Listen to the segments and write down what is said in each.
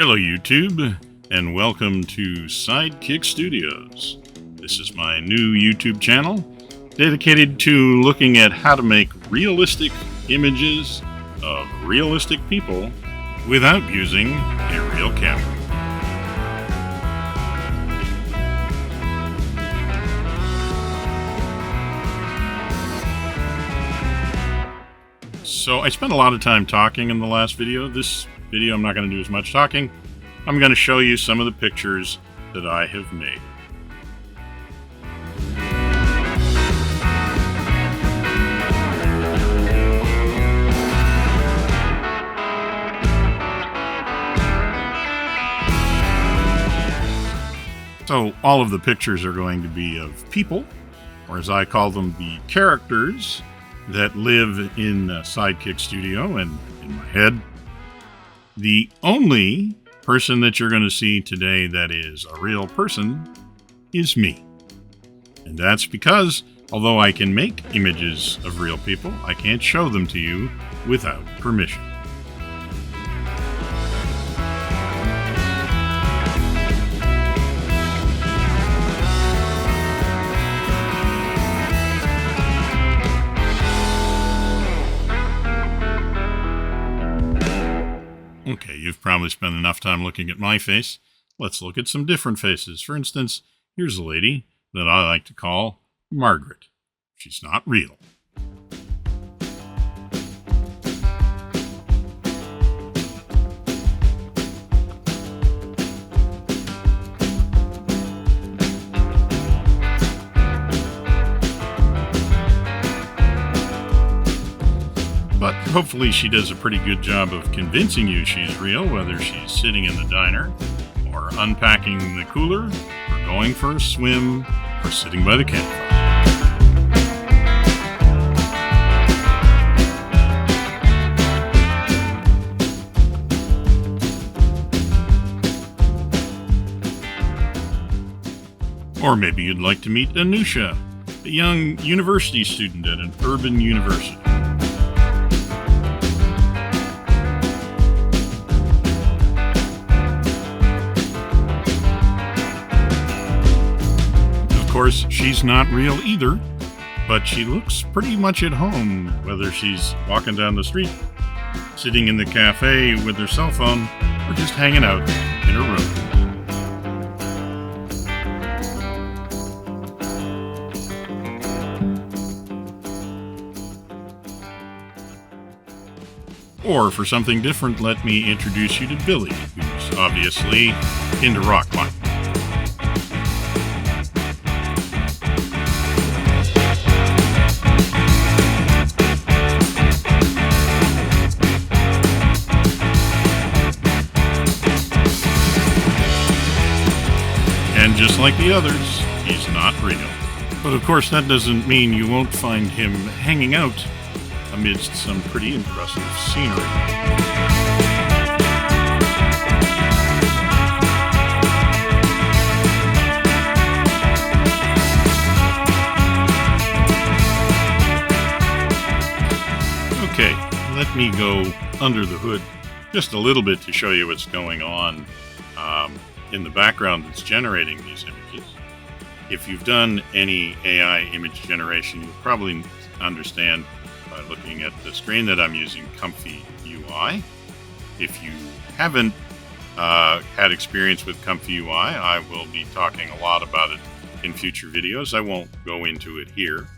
Hello YouTube, and welcome to Sidekick Studios. This is my new YouTube channel dedicated to looking at how to make realistic images of realistic people without using a real camera. So I spent a lot of time talking in the last video. This video I'm not going to do as much talking. I'm going to show you some of the pictures that I have made. So all of the pictures are going to be of people, or as I call them, the characters that live in Sidekick Studio and in my head. The only person that you're going to see today that is a real person is me. And that's because, although I can make images of real people, I can't show them to you without permission. Okay, you've probably spent enough time looking at my face. Let's look at some different faces. For instance, here's a lady that I like to call Margaret. She's not real. But hopefully she does a pretty good job of convincing you she's real, whether she's sitting in the diner, or unpacking the cooler, or going for a swim, or sitting by the campfire. Or maybe you'd like to meet Anusha, a young university student at an urban university. Of course, she's not real either, but she looks pretty much at home, whether she's walking down the street, sitting in the cafe with her cell phone, or just hanging out in her room. Or for something different, let me introduce you to Billy, who's obviously into rock climbing. And just like the others, he's not real. But of course, that doesn't mean you won't find him hanging out amidst some pretty impressive scenery. Okay, let me go under the hood just a little bit to show you what's going on in the background that's generating these images. If you've done any AI image generation, you'll probably understand by looking at the screen that I'm using, ComfyUI. If you haven't had experience with ComfyUI, I will be talking a lot about it in future videos. I won't go into it here.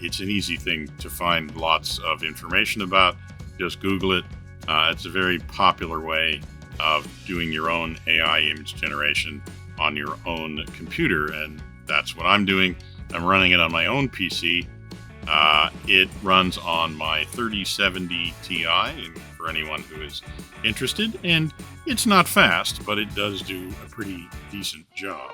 It's an easy thing to find lots of information about. Just Google it. It's a very popular way of doing your own AI image generation on your own computer, and that's what I'm doing. I'm running it on my own PC. It runs on my 3070 Ti, for anyone who is interested, and it's not fast, but it does do a pretty decent job.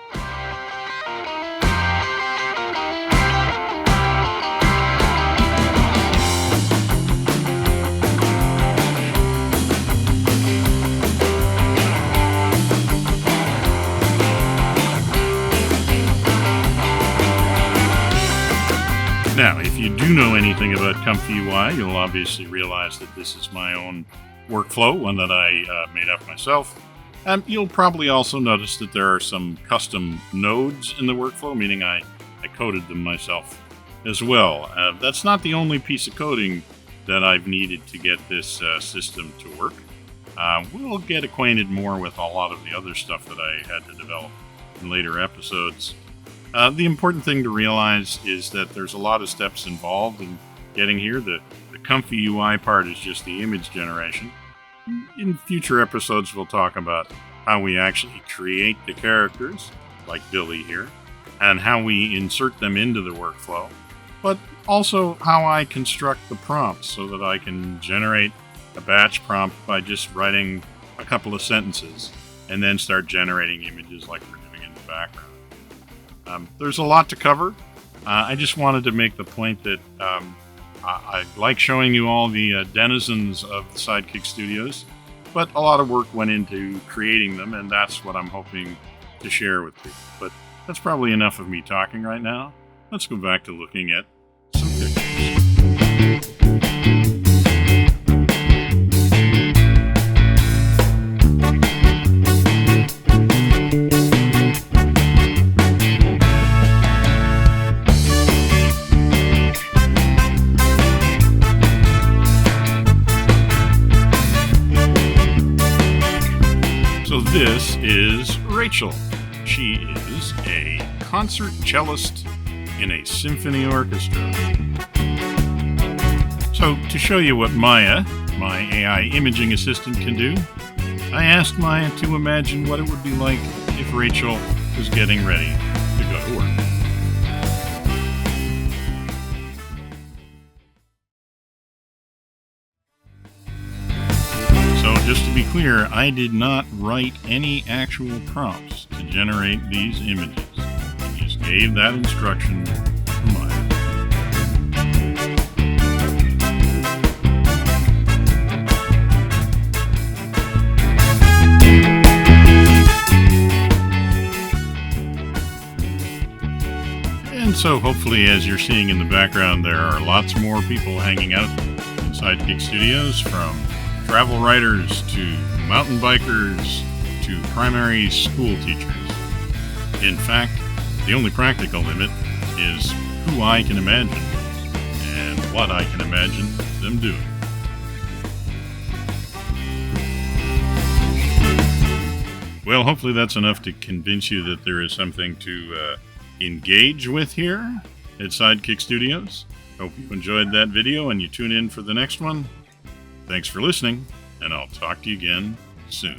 Now, if you do know anything about ComfyUI, you'll obviously realize that this is my own workflow, one that I made up myself. You'll probably also notice that there are some custom nodes in the workflow, meaning I coded them myself as well. That's not the only piece of coding that I've needed to get this system to work. We'll get acquainted more with a lot of the other stuff that I had to develop in later episodes. The important thing to realize is that there's a lot of steps involved in getting here. The ComfyUI part is just the image generation. In future episodes, we'll talk about how we actually create the characters, like Billy here, and how we insert them into the workflow, but also how I construct the prompts so that I can generate a batch prompt by just writing a couple of sentences and then start generating images like we're doing in the background. There's a lot to cover. I just wanted to make the point that I like showing you all the denizens of the Sidekick Studios, but a lot of work went into creating them, and that's what I'm hoping to share with people. But that's probably enough of me talking right now. Let's go back to looking at some pictures. So this is Rachel. She is a concert cellist in a symphony orchestra. So to show you what Maya, my AI imaging assistant, can do, I asked Maya to imagine what it would be like if Rachel was getting ready to go to work. So just to be clear, I did not write any actual prompts to generate these images. I just gave that instruction to Maya. And so hopefully, as you're seeing in the background, there are lots more people hanging out in Sidekick Studios, from travel writers to mountain bikers to primary school teachers. In fact, the only practical limit is who I can imagine and what I can imagine them doing. Well, hopefully that's enough to convince you that there is something to engage with here at Sidekick Studios. Hope you enjoyed that video and you tune in for the next one. Thanks for listening, and I'll talk to you again soon.